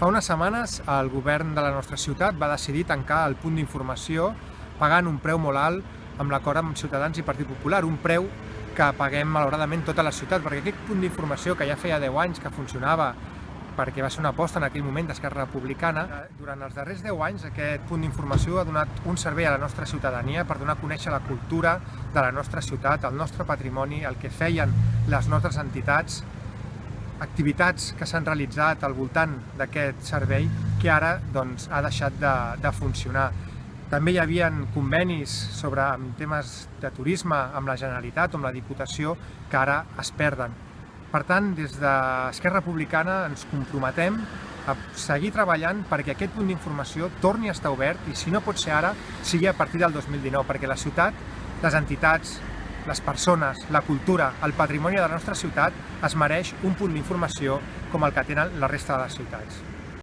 Fa unes setmanes el govern de la nostra ciutat va decidir tancar el punt d'informació pagant un preu molt alt amb l'acord amb Ciutadans i Partit Popular, un preu que paguem malauradament tota la ciutat, perquè aquest punt d'informació que ja feia 10 anys que funcionava, perquè va ser una aposta en aquell moment d'Esquerra Republicana, durant els darrers 10 anys aquest punt d'informació ha donat un servei a la nostra ciutadania per donar a conèixer la cultura de la nostra ciutat, el nostre patrimoni, el que feien les nostres entitats, activitats que s'han realitzat al voltant d'aquest servei que ara ha deixat de funcionar. També hi havia convenis sobre temes de turisme amb la Generalitat o amb la Diputació que ara es perden. Per tant, des d'Esquerra Republicana ens comprometem a seguir treballant perquè aquest punt d'informació torni a estar obert i, si no pot ser ara, sigui a partir del 2019, perquè la ciutat, les entitats, les persones, la cultura, el patrimoni de la nostra ciutat es mereix un punt d'informació com el que tenen la resta de les ciutats.